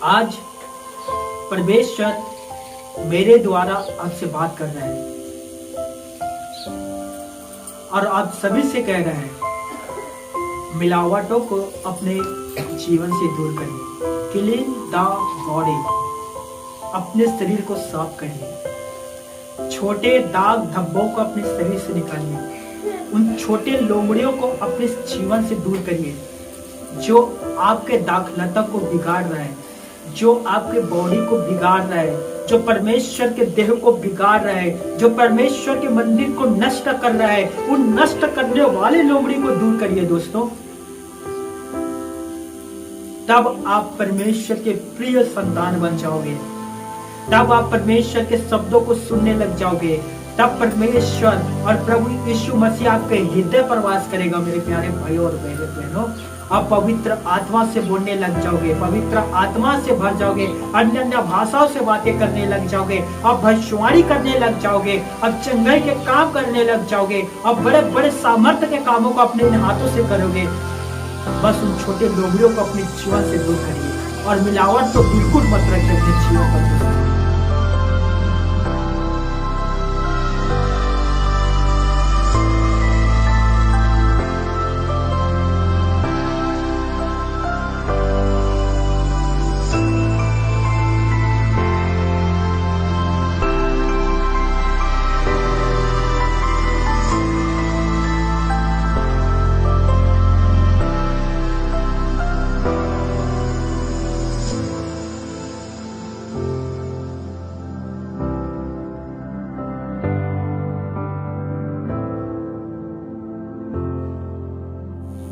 आज परमेश्वर मेरे द्वारा आपसे बात कर रहे हैं और आप सभी से कह रहे हैं मिलावटों को अपने जीवन से दूर करिए। क्लीन द बॉडी, अपने शरीर को साफ करिए। छोटे दाग धब्बों को अपने शरीर से निकालिए। उन छोटे लोमड़ियों को अपने जीवन से दूर करिए जो आपके दाखलता को बिगाड़ रहा है, जो आपके बॉडी को बिगाड़ रहा है, जो परमेश्वर के देह को बिगाड़ रहा है, जो परमेश्वर के मंदिर को नष्ट कर रहा है। उन नष्ट करने वाले लोमड़ी को दूर करिए दोस्तों। तब आप परमेश्वर के प्रिय संतान बन जाओगे। तब आप परमेश्वर के शब्दों को सुनने लग जाओगे। तब परमेश्वर और प्रभु यीशु मसीह आपके हृदय पर वास करेगा। मेरे प्यारे भाइयों और बहनों, आप पवित्र आत्मा से बोलने लग जाओगे, पवित्र आत्मा से भर जाओगे, अन्य अन्य भाषाओं से बातें करने लग जाओगे, आप भविष्यवाणी करने लग जाओगे, अब चंगाई के काम करने लग जाओगे, अब बड़े बड़े सामर्थ्य के कामों को अपने हाथों से करोगे। बस उन छोटे लोमड़ियों को अपने जीवन से दूर करिए और मिलावट तो बिल्कुल मत रखिए अपने जीवन पर।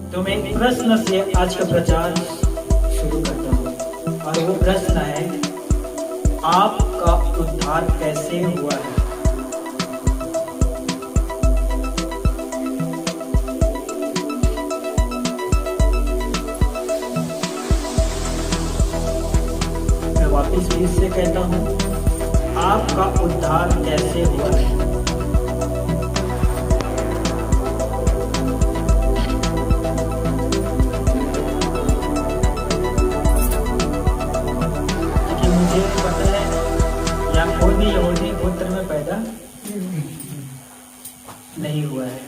तो मैं एक प्रश्न से आज का प्रचार शुरू करता हूँ और वो प्रश्न है, आपका उद्धार कैसे हुआ है? मैं वापस फिर से कहता हूँ, आपका उद्धार कैसे हुआ है? यहूदी गोत्र में पैदा नहीं हुआ है।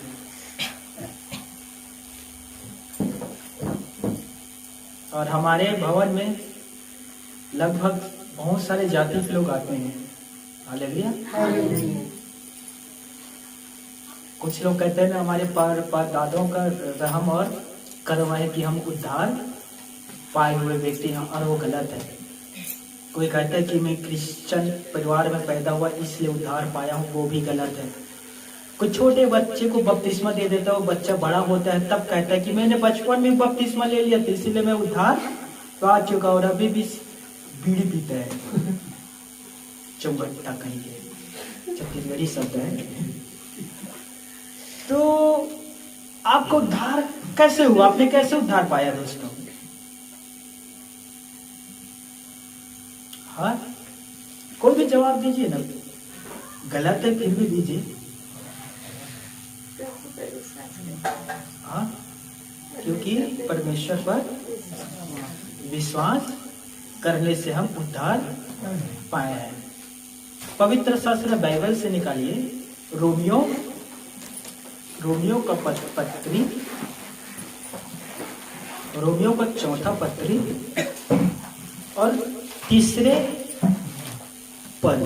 और हमारे भवन में लगभग बहुत सारे जाति के लोग आते हैं। हालेलुया। कुछ लोग कहते हैं ना, हमारे परदादों का रहम और कर्म है कि हम उद्धार पाए हुए व्यक्ति हैं, और वो गलत है। कोई कहता है कि मैं क्रिश्चियन परिवार में पैदा हुआ इसलिए उद्धार पाया हूँ, वो भी गलत है। कोई छोटे बच्चे को बपतिस्मा दे देता है, वो बच्चा बड़ा होता है तब कहता है कि मैंने बचपन में बपतिस्मा ले लिया था इसलिए मैं उद्धार पा चुका और अभी भी बीड़ी पीता है। चौगट्टा कहिए, छत्तीसगढ़ी शब्द है। तो आपको उद्धार कैसे हुआ? आपने कैसे उद्धार पाया दोस्तों? हाँ, कोई भी जवाब दीजिए ना, गलत है फिर भी दीजिए। हाँ, क्योंकि परमेश्वर पर विश्वास करने से हम उद्धार पाए हैं। पवित्र शास्त्र बाइबल से निकालिए रोमियो का पत्री, रोमियो का चौथा पत्री और तीसरे पद।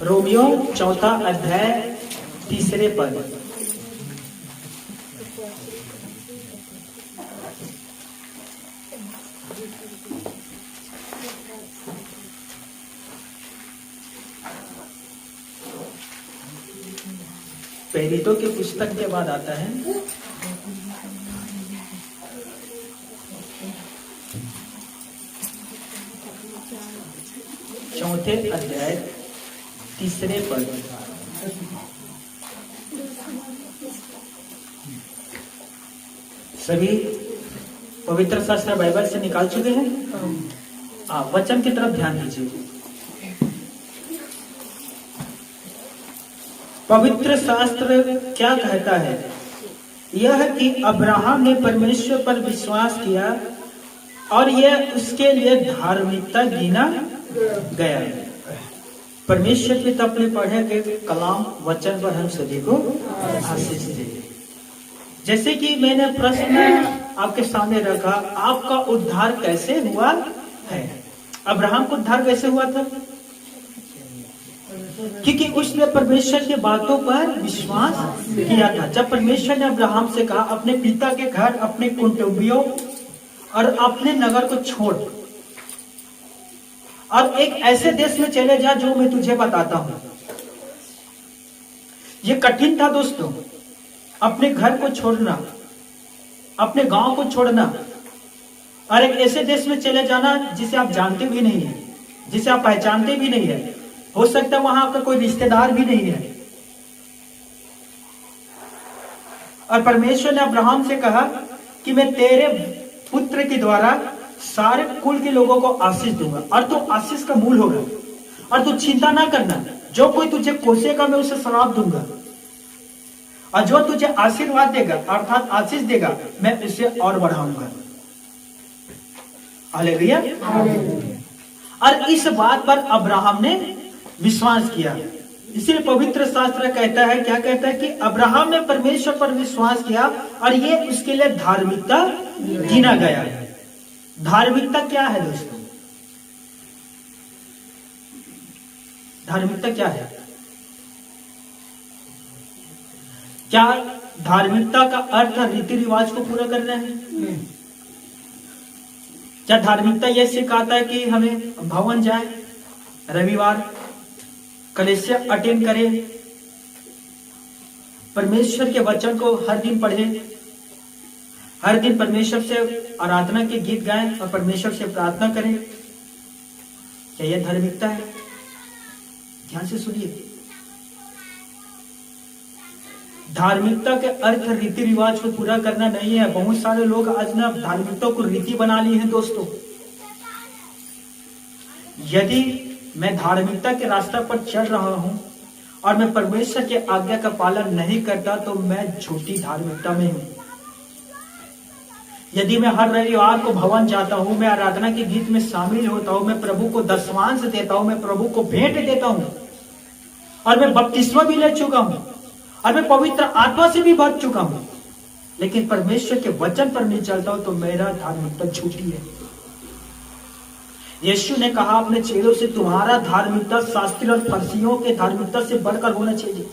रोमियो चौथा अध्याय तीसरे पद। प्रेरितों की पुस्तक के बाद आता है चौथे अध्याय तीसरे पद। सभी पवित्र शास्त्र बाइबल से निकाल चुके हैं? वचन की तरफ ध्यान दीजिए। पवित्र शास्त्र क्या कहता है? यह कि अब्राहम ने परमेश्वर पर विश्वास किया और यह उसके लिए धार्मिकता गिना गया। परमेश्वर पिता अपने पढ़े गए कलाम वचन पर हम सभी को आशीष दे। जैसे कि मैंने प्रश्न आपके सामने रखा, आपका उद्धार कैसे हुआ है? अब्राहम को उद्धार कैसे हुआ था? क्योंकि उसने परमेश्वर की बातों पर विश्वास किया था। जब परमेश्वर ने अब्राहम से कहा अपने पिता के घर, अपने कुटुंबियों और अपने नगर को छोड़ और एक ऐसे देश में चले जा जो मैं तुझे बताता हूं। यह कठिन था दोस्तों, अपने घर को छोड़ना, अपने गांव को छोड़ना और एक ऐसे देश में चले जाना जिसे आप जानते भी नहीं है, जिसे आप पहचानते भी नहीं है। हो सकता है वहां आपका कोई रिश्तेदार भी नहीं है। और परमेश्वर ने अब्राहम से कहा कि मैं तेरे पुत्र के द्वारा सारे कुल के लोगों को आशीष दूंगा और तू आशीष का मूल होगा। और तू चिंता ना करना, जो कोई तुझे कोसेगा मैं उसे श्राप दूंगा, और जो तुझे आशीर्वाद देगा अर्थात आशीष देगा मैं उसे और बढ़ाऊंगा। हालेलुया। और इस बात पर अब्राहम ने विश्वास किया। इसलिए पवित्र शास्त्र कहता है, क्या कहता है कि अब्राहम ने परमेश्वर पर विश्वास किया और ये उसके लिए धार्मिकता गिना गया। धार्मिकता क्या है दोस्तों? धार्मिकता क्या है? क्या धार्मिकता का अर्थ रीति रिवाज को पूरा करना है? क्या धार्मिकता यह सिखाता है कि हमें भवन जाए, रविवार कलेसिया अटेंड करें, परमेश्वर के वचन को हर दिन पढ़ें, हर दिन परमेश्वर से आराधना के गीत गाएं और परमेश्वर से प्रार्थना करें? क्या यह धार्मिकता है? ध्यान से सुनिए। धार्मिकता के अर्थ रीति रिवाज को पूरा करना नहीं है। बहुत सारे लोग आज ना धार्मिकता को रीति बना ली है दोस्तों। यदि मैं धार्मिकता के रास्ते पर चल रहा हूं और मैं परमेश्वर के आज्ञा का पालन नहीं करता तो मैं झूठी धार्मिकता में हूं। यदि मैं हर रविवार को भवन जाता हूं, मैं आराधना के गीत में शामिल होता हूं, मैं प्रभु को दशमांश देता हूं, मैं प्रभु को भेंट देता हूं और मैं बपतिस्मा भी ले चुका हूं और मैं पवित्र आत्मा से भी भर चुका हूं, लेकिन परमेश्वर के वचन पर नहीं चलता हूं तो मेरा धार्मिकता झूठी है। यीशु ने कहा अपने चेलों से, तुम्हारा धार्मिकता शास्त्री और फरीसियों के धार्मिकता से बढ़कर होना चाहिए,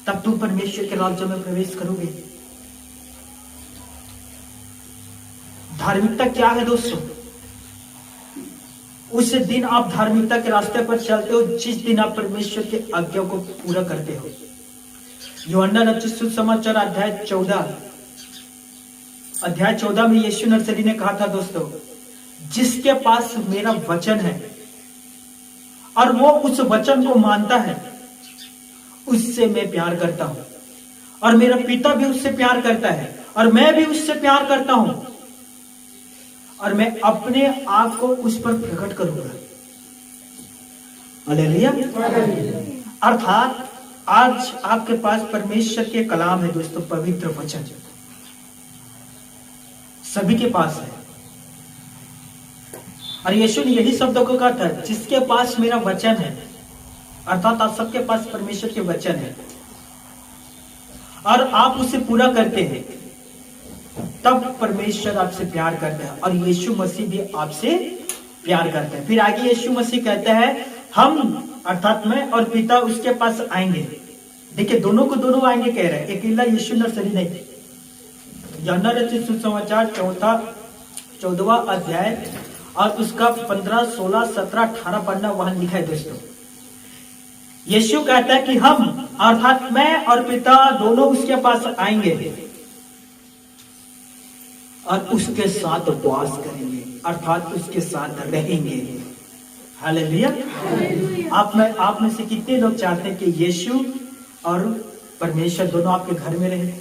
तब तुम परमेश्वर के राज्य में प्रवेश करोगे। धार्मिकता क्या है दोस्तों? उस दिन आप धार्मिकता के रास्ते पर चलते हो जिस दिन आप परमेश्वर के आज्ञा को पूरा करते हो। यूहन्ना रचित सुसमाचार अध्याय 14 में यीशु नसरी ने कहा था दोस्तों, जिसके पास मेरा वचन है और वो उस वचन को मानता है, उससे मैं प्यार करता हूं और मेरा पिता भी उससे प्यार करता है और मैं भी उससे प्यार करता हूं और मैं अपने आप को उस पर प्रकट करूंगा। हालेलुया। अर्थात आज आपके पास परमेश्वर के कलाम है दोस्तों, पवित्र वचन सभी के पास है। और यीशु ने यही शब्दों को कहा था, जिसके पास मेरा वचन है, अर्थात आप सबके पास परमेश्वर के वचन है और आप उसे पूरा करते हैं, तब परमेश्वर आपसे प्यार करता है और यीशु मसीह भी आपसे प्यार करता है। फिर आगे यीशु मसीह कहते हैं, हम अर्थात मैं और पिता उसके पास आएंगे। देखिए, दोनों को दोनों आएंगे कह रहे हैं, अकेला यीशु नसरी नहीं। यूहन्ना रचित सुसमाचार 14वां अध्याय और उसका 15, 16, 17, 18 पढ़ना, वहां लिखा है दोस्तों। यीशु कहता है कि हम अर्थात मैं और पिता दोनों उसके पास आएंगे और उसके साथ उपवास करेंगे, अर्थात उसके साथ रहेंगे। हालेलुया। आप में से कितने लोग चाहते हैं कि यीशु और परमेश्वर दोनों आपके घर में रहे?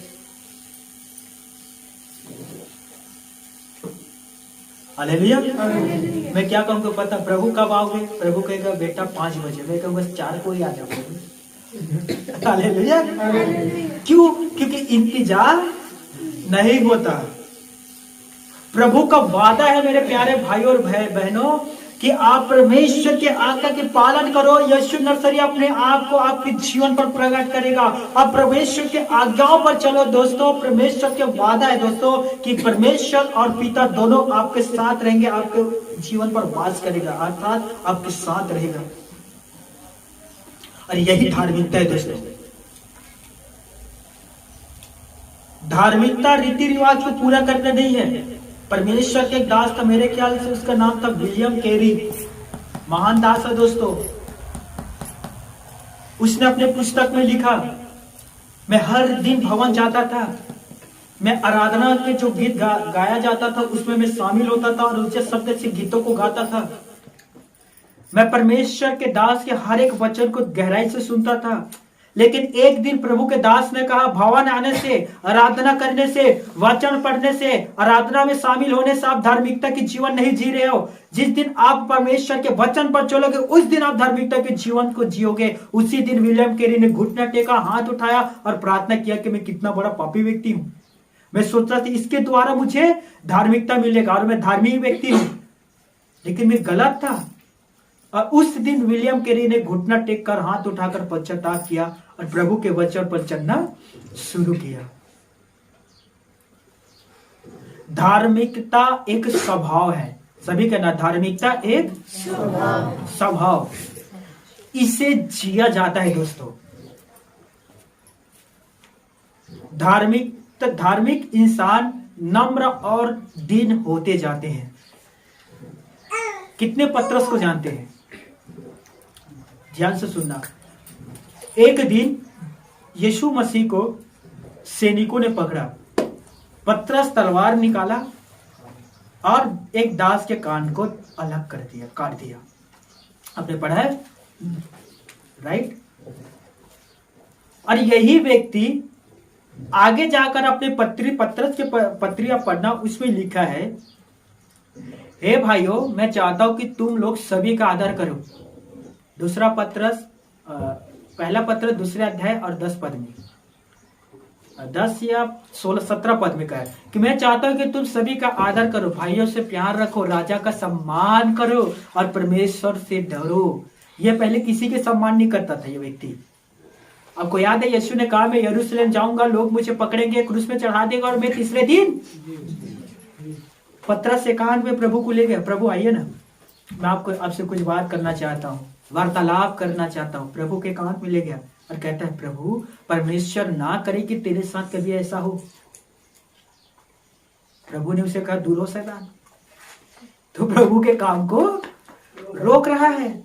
हालेलुया। मैं क्या कहूँगा पता, प्रभु कब आओगे? प्रभु कहेगा बेटा 5 बजे, मैं कहूँगा 4 को ही आ जाओगे। हालेलुया। क्यों? क्योंकि इंतजार नहीं होता। प्रभु का वादा है मेरे प्यारे भाइयों और बहनों कि आप परमेश्वर के आज्ञा के पालन करो। यीशु नर्सरी अपने आप को आपके जीवन पर प्रकट करेगा। आप परमेश्वर के आज्ञाओं पर चलो दोस्तों। परमेश्वर के वादा है दोस्तों कि परमेश्वर और पिता दोनों आपके साथ रहेंगे, आपके जीवन पर वास करेगा, अर्थात आपके साथ रहेगा। और यही धार्मिकता है दोस्तों। धार्मिकता रीति रिवाज को पूरा करना नहीं है। परमेश्वर के एक दास था, मेरे ख्याल से उसका नाम था विलियम कैरी, महान दास है दोस्तों। उसने अपने पुस्तक में लिखा, मैं हर दिन भवन जाता था, मैं आराधना में जो गीत गाया जाता था उसमें मैं शामिल होता था और ऊंचे शब्द से गीतों को गाता था। मैं परमेश्वर के दास के हर एक वचन को गहराई से सुनता था। लेकिन एक दिन प्रभु के दास ने कहा, भवन आने से, आराधना करने से, वचन पढ़ने से, आराधना में शामिल होने से आप धार्मिकता की जीवन नहीं जी रहे हो। जिस दिन आप परमेश्वर के वचन पर चलोगे उस दिन आप धार्मिकता के जीवन को जियोगे। उसी दिन विलियम कैरी ने घुटना टेका, हाथ उठाया और प्रार्थना किया कि मैं कितना बड़ा पापी व्यक्ति हूं। मैं सोच रहा था इसके द्वारा मुझे धार्मिकता मिलेगा और मैं धार्मिक व्यक्ति हूं, लेकिन मैं गलत था। और उस दिन विलियम कैरी ने घुटना टेक कर, हाथ उठाकर पश्चाताप किया और प्रभु के वचन पर चलना शुरू किया। धार्मिकता एक स्वभाव है। सभी कहना, धार्मिकता एक स्वभाव, इसे जिया जाता है दोस्तों। धार्मिक इंसान नम्र और दीन होते जाते हैं। कितने पतरस को जानते हैं? ध्यान से सुनना। एक दिन यीशु मसीह को सैनिकों ने पकड़ा। पतरस तलवार निकाला और एक दास के कान को अलग कर दिया, काट दिया। आपने पढ़ा है, राइट? और यही व्यक्ति आगे जाकर अपने पतरस के पत्रियां पढ़ना, उसमें लिखा है, हे भाइयों, मैं चाहता हूं कि तुम लोग सभी का आदर करो। दूसरा पत्रस, पहला पत्र दूसरे अध्याय और 10 पद में, 10 या 16 17 पद में कहा है कि मैं चाहता हूं कि तुम सभी का आदर करो, भाइयों से प्यार रखो, राजा का सम्मान करो और परमेश्वर से डरो। यह पहले किसी के सम्मान नहीं करता था ये व्यक्ति। आपको याद है यीशु ने कहा, मैं यरूशलेम जाऊंगा, लोग मुझे पकड़ेंगे, क्रूस में चढ़ा देगा और मैं तीसरे दिन। पतरस एकांत में प्रभु को ले गया, प्रभु आइए ना, मैं आपसे कुछ बात करना चाहता हूँ, वार्तालाप करना चाहता हूँ। प्रभु के एकांत में ले गया और कहता है, प्रभु परमेश्वर ना करे कि तेरे साथ कभी ऐसा हो। प्रभु ने उसे कहा, दूर हो शैतान। तो प्रभु के काम को रोक रहा है।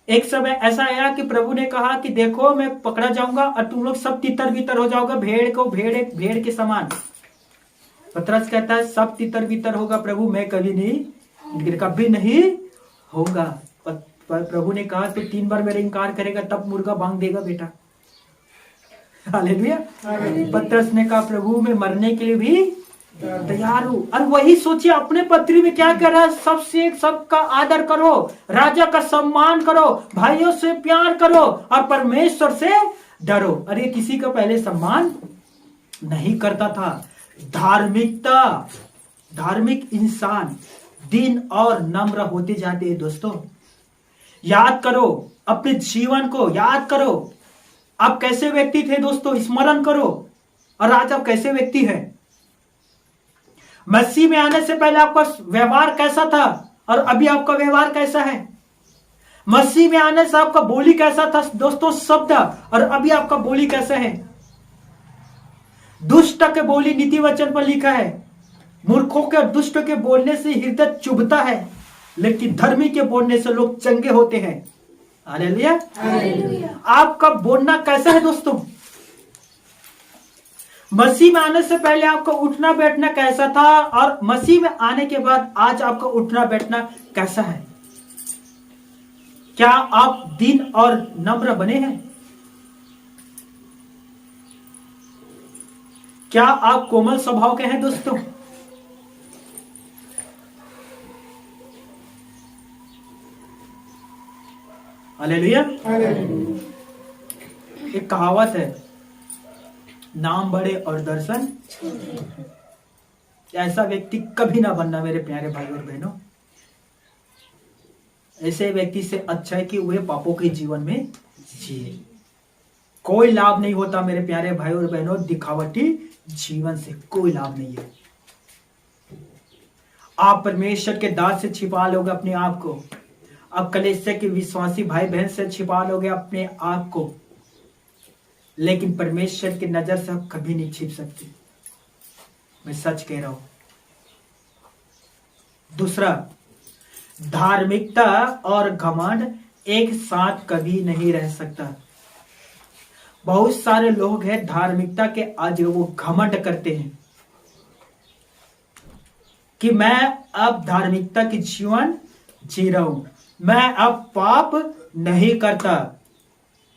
एक समय ऐसा आया कि प्रभु ने कहा कि देखो, मैं पकड़ा जाऊंगा और तुम लोग सब तितर बितर हो जाओगे, भेड़ के समान। पतरस कहता है, सब तितर बितर होगा प्रभु, मैं कभी नहीं होगा। प्रभु ने कहा, तो 3 बार मेरा इनकार करेगा तब मुर्गा बांग देगा बेटा। हालेलुया। पतरस ने कहा, प्रभु मैं मरने के लिए भी तैयार हूं। और वही सोचिए, अपने पत्री में क्या कर रहा है, सबसे सबका आदर करो, राजा का सम्मान करो, भाइयों से प्यार करो और परमेश्वर से डरो। अरे किसी का पहले सम्मान नहीं करता था। धार्मिक इंसान दीन और नम्र होते जाते हैं दोस्तों। याद करो, अपने जीवन को याद करो, आप कैसे व्यक्ति थे दोस्तों, स्मरण करो। और आज आप कैसे व्यक्ति हैं? मसीह में आने से पहले आपका व्यवहार कैसा था और अभी आपका व्यवहार कैसा है? मसीह में आने से आपका बोली कैसा था दोस्तों, शब्द, और अभी आपका बोली कैसा है? दुष्ट के बोली नीति वचन पर लिखा है, मूर्खों के और दुष्ट के बोलने से हृदय चुभता है, लेकिन धर्मी के बोलने से लोग चंगे होते हैं। हालेलुया। आपका बोलना कैसा है दोस्तों? मसीह में आने से पहले आपका उठना बैठना कैसा था और मसीह में आने के बाद आज आपका उठना बैठना कैसा है? क्या आप दीन और नम्र बने हैं? क्या आप कोमल स्वभाव के हैं दोस्तों? हालेलुया। एक कहावत है, नाम बड़े और दर्शन। ऐसा व्यक्ति कभी ना बनना मेरे प्यारे भाई और बहनों। ऐसे व्यक्ति से अच्छा है कि वे पापों के जीवन में जिए। कोई लाभ नहीं होता मेरे प्यारे भाई और बहनों, दिखावटी जीवन से कोई लाभ नहीं है। आप परमेश्वर के दास से छिपा लोगे अपने आप को, आप कलीसिया के विश्वासी भाई बहन से छिपा लोगे अपने आप को, लेकिन परमेश्वर की नजर से आप कभी नहीं छिप सकते। मैं सच कह रहा हूं। दूसरा, धार्मिकता और घमंड एक साथ कभी नहीं रह सकता। बहुत सारे लोग हैं धार्मिकता के आज वो घमंड करते हैं कि मैं अब धार्मिकता की जीवन जी रहा हूं, मैं अब पाप नहीं करता,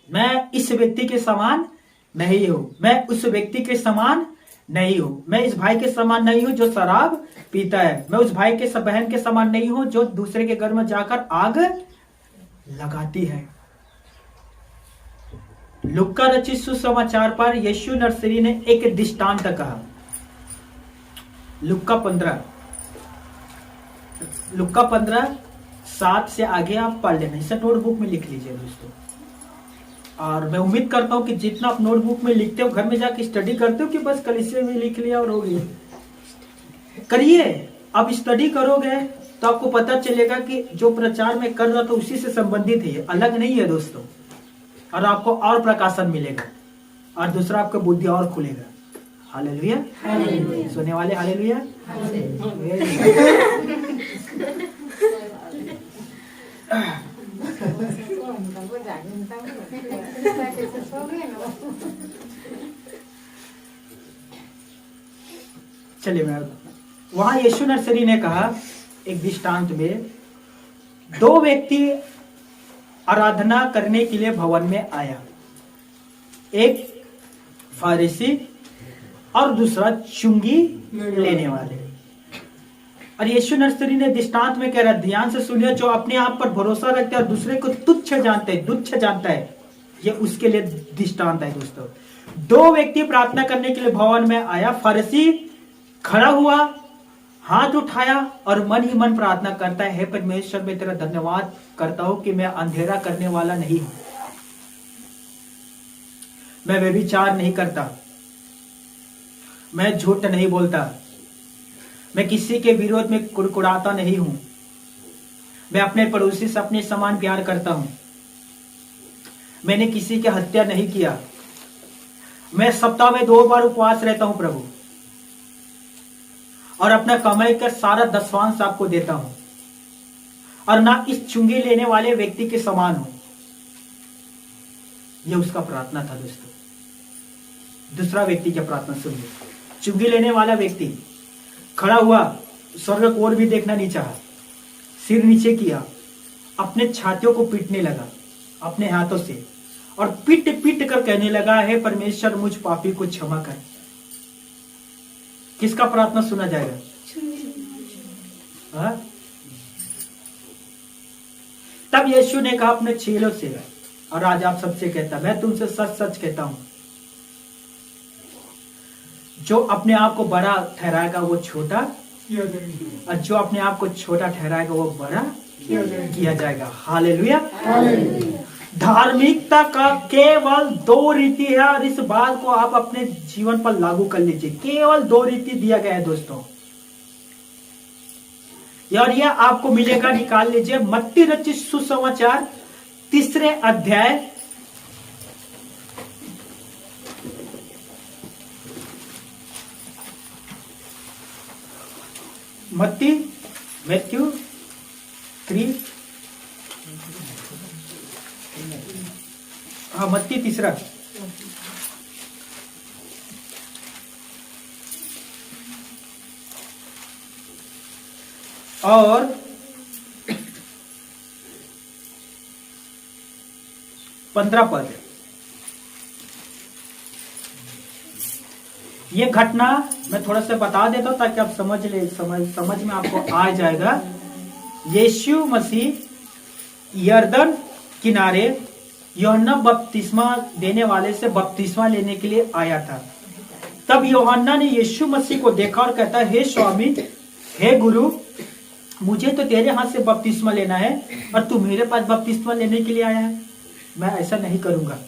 मैं इस व्यक्ति के समान नहीं हूं, मैं उस व्यक्ति के समान नहीं हूं, मैं इस भाई के समान नहीं हूं जो शराब पीता है, मैं उस भाई के बहन के समान नहीं हूं जो दूसरे के घर में जाकर आग लगाती है। लुक्का रचित सुसमाचार पर यीशु नर्सरी ने एक दृष्टांत कहा। लुक्का 15:7 से आगे आप पढ़ लेना, इसे नोटबुक में लिख लीजिए दोस्तों। और मैं उम्मीद करता हूं कि जितना आप नोटबुक में लिखते हो, घर में जाके स्टडी करते हो कि बस कलीसिया में लिख लिया और हो गया। करिए, अब स्टडी करोगे तो आपको पता चलेगा कि जो प्रचार में कर रहा था उसी से संबंधित है, अलग नहीं है दोस्तों। और आपको और प्रकाशन मिलेगा और दूसरा आपका बुद्धि और खुलेगा। हालेलुया। सुनने वाले हालेलुया। चलिए, मैं वहां यीशु नर्सरी ने कहा एक दृष्टांत में, दो व्यक्ति आराधना करने के लिए भवन में आया, एक फारिसी और दूसरा चुंगी लेने वाले। और यीशु नर्सरी ने दृष्टांत में कह रहा, ध्यान से सुनिए, जो अपने आप पर भरोसा रखता है और दूसरे को तुच्छ जानता है, ये उसके लिए दृष्टांत है दोस्तों। दो व्यक्ति प्रार्थना करने के लिए भवन में आया। फारिसी खड़ा हुआ, हाथ उठाया और मन ही मन प्रार्थना करता है, हे परमेश्वर, मैं तेरा धन्यवाद करता हूं कि मैं अंधेरा करने वाला नहीं हूं, मैं व्यभिचार नहीं करता, मैं झूठ नहीं बोलता, मैं किसी के विरोध में कुड़कुड़ाता नहीं हूं, मैं अपने पड़ोसी से अपने समान प्यार करता हूं, मैंने किसी की हत्या नहीं किया, मैं सप्ताह में 2 बार उपवास रहता हूं प्रभु, और अपना कमाई का सारा दसवांश आपको देता हूं, और ना इस चुंगी लेने वाले व्यक्ति के समान हूं। यह उसका प्रार्थना था दोस्तों। दूसरा व्यक्ति की प्रार्थना सुनिए। चुंगी लेने वाला व्यक्ति खड़ा हुआ, स्वर्ग को और भी देखना नहीं चाहा, सिर नीचे किया, अपने छातियों को पीटने लगा अपने हाथों से, और पीट पीट कर कहने लगा, हे परमेश्वर, मुझ पापी को क्षमा कर। किसका प्रार्थना सुना जाएगा? तब यीशु ने कहा अपने चेलों से, और आज आप सबसे कहता, मैं तुमसे सच सच कहता हूं, जो अपने आप को बड़ा ठहराएगा वो छोटा, और जो अपने आप को छोटा ठहराएगा वो बड़ा किया जाएगा। हालेलुया। धार्मिकता का केवल 2 रीति है, और इस बात को आप अपने जीवन पर लागू कर लीजिए। केवल 2 रीति दिया गया है दोस्तों, और यह आपको मिलेगा, निकाल लीजिए, मत्ती रचित सुसमाचार 3 अध्याय 3 मत्ती 3 और 15 पद। ये घटना मैं थोड़ा सा बता देता हूं ताकि आप समझ में आपको आ जाएगा। यीशु मसीह यरदन किनारे यूहन्ना बपतिस्मा देने वाले से बपतिस्मा लेने के लिए आया था। तब यूहन्ना ने यीशु मसीह को देखा और कहता है, हे स्वामी, हे गुरु, मुझे तो तेरे हाथ से बपतिस्मा लेना है और तू मेरे पास बपतिस्मा लेने के लिए आया है। मैं ऐसा नहीं करूंगा।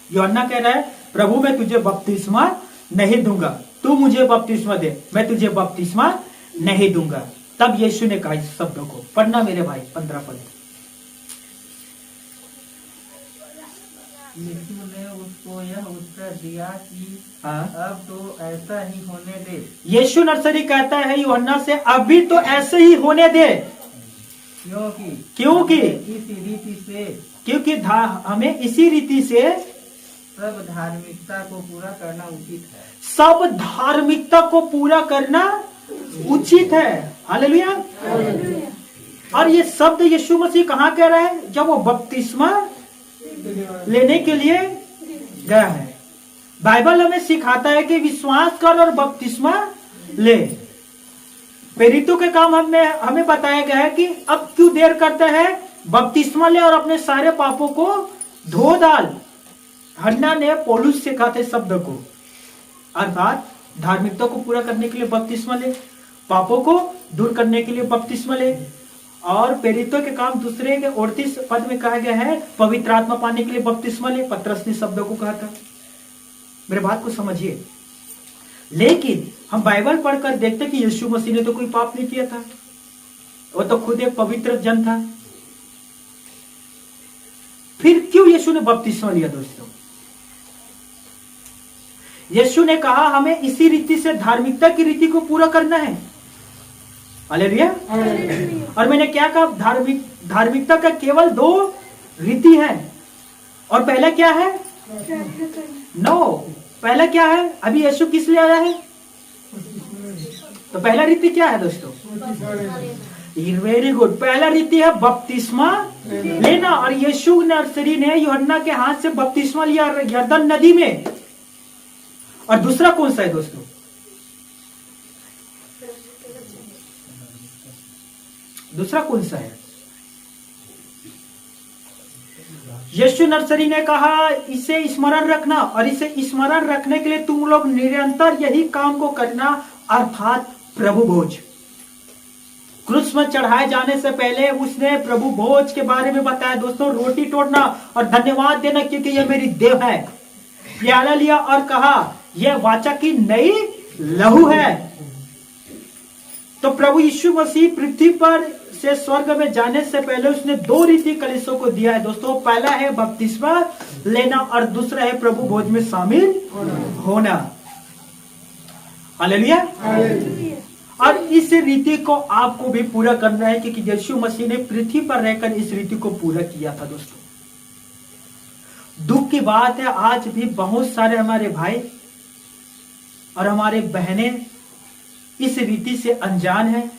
यूहन्ना कह रहा है, प्रभु मैं तुझे बपतिस्मा नहीं दूंगा, तू मुझे बपतिस्मा दे, मैं तुझे बपतिस्मा नहीं दूंगा। तब यीशु ने कहा इस शब्दों को, पढ़ना मेरे भाई 15 पद। यीशु ने उसको यह उत्तर दिया कि हाँ, अब तो ऐसा ही होने दे। यीशु नर्सरी कहता है यूहन्ना से, अभी तो ऐसे ही होने दे। क्योंकि इस रीति से क्योंकि हमें इसी रीति से सब धार्मिकता को पूरा करना उचित है। सब धार्मिकता को पूरा करना उचित है। हालेलुया। और ये शब्द यीशु मसीह कहाँ कह रहा है? जब वो बपतिस्मा लेने के लिए गया है। बाइबल हमें सिखाता है कि विश्वास कर और बपतिस्मा ले। प्रेरितों के काम हमें बताया गया है कि अब क्यों देर करता है, बपतिस्मा ले और अपने सारे पापों को धो डाल। हन्ना ने पौलुस से कहा था शब्द को, अर्थात धार्मिकता को पूरा करने के लिए बपतिस्मा ले, पापों को दूर करने के लिए बपतिस्मा ले। और प्रेरितों के काम दूसरे के 38 पद में कहा गया है, पवित्र आत्मा पाने के लिए बपतिस्मा ले। पतरस ने शब्दों को कहा था। मेरे बात को समझिए। लेकिन हम बाइबल पढ़कर देखते कि यीशु मसीह ने तो कोई पाप नहीं किया था, वो तो खुद एक पवित्र जन था। फिर क्यों यीशु ने बपतिस्मा लिया? दोस्तों, यीशु ने कहा हमें इसी रीति से धार्मिकता की रीति को पूरा करना है। हालेलुया। और मैंने क्या कहा? धार्मिकता का केवल 2 रीति है। और पहला क्या है? पहला क्या है? अभी यीशु किस लिए आया है? तो पहला रीति क्या है दोस्तों? Very good. पहला रीति है बपतिस्मा लेना। और यीशु नर्सरी ने यूहन्ना के हाथ से बपतिस्मा लिया यरदन नदी में। और दूसरा कौन सा है दोस्तों? दूसरा कौन सा है? यीशु नर्सरी ने कहा इसे स्मरण रखना, और इसे स्मरण रखने के लिए तुम लोग निरंतर यही काम को करना, अर्थात प्रभु भोज। क्रूस में चढ़ाए जाने से पहले उसने प्रभु भोज के बारे में बताया दोस्तों, रोटी तोड़ना और धन्यवाद देना क्योंकि यह मेरी देह है। प्याला लिया और कहा यह वाचा की नई लहू है। तो प्रभु यीशु मसीह पृथ्वी पर से स्वर्ग में जाने से पहले उसने 2 रीति कलीसियों को दिया है दोस्तों। पहला है बपतिस्मा लेना और दूसरा है प्रभु भोज में शामिल होना। हालेलुया। और इस रीति को आपको भी पूरा करना है क्योंकि यीशु मसीह ने पृथ्वी पर रहकर इस रीति को पूरा किया था दोस्तों। दुख की बात है, आज भी बहुत सारे हमारे भाई और हमारे बहनें इस रीति से अनजान हैं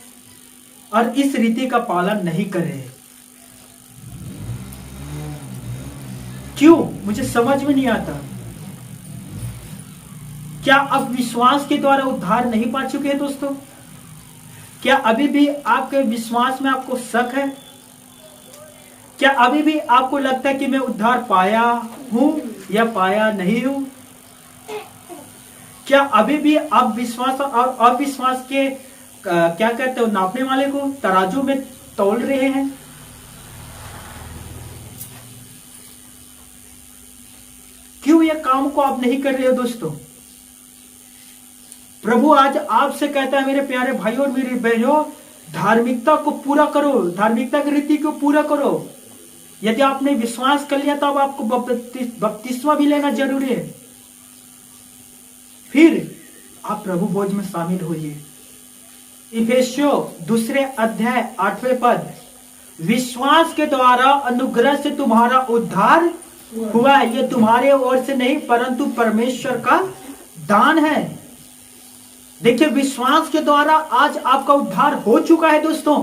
और इस रीति का पालन नहीं कर रहे। क्यों? मुझे समझ में नहीं आता। क्या अब विश्वास के द्वारा उद्धार नहीं पा चुके हैं दोस्तों? क्या अभी भी आपके विश्वास में आपको शक है? क्या अभी भी आपको लगता है कि मैं उद्धार पाया हूं या पाया नहीं हूं? क्या अभी भी आप विश्वास और अविश्वास के क्या कहते हो नापने वाले को तराजू में तौल रहे हैं? क्यों यह काम को आप नहीं कर रहे हो दोस्तों? प्रभु आज आपसे कहता है मेरे प्यारे भाइयों और मेरी बहनों, धार्मिकता को पूरा करो, धार्मिकता की रीति को पूरा करो। यदि आपने विश्वास कर लिया तो अब आपको बपतिस्मा भी लेना जरूरी है। फिर आप प्रभु भोज में शामिल होइए। इफिसियों 2 अध्याय 8वें पद, विश्वास के द्वारा अनुग्रह से तुम्हारा उद्धार हुआ है, यह तुम्हारे ओर से नहीं परंतु परमेश्वर का दान है। देखिए, विश्वास के द्वारा आज आपका उद्धार हो चुका है दोस्तों।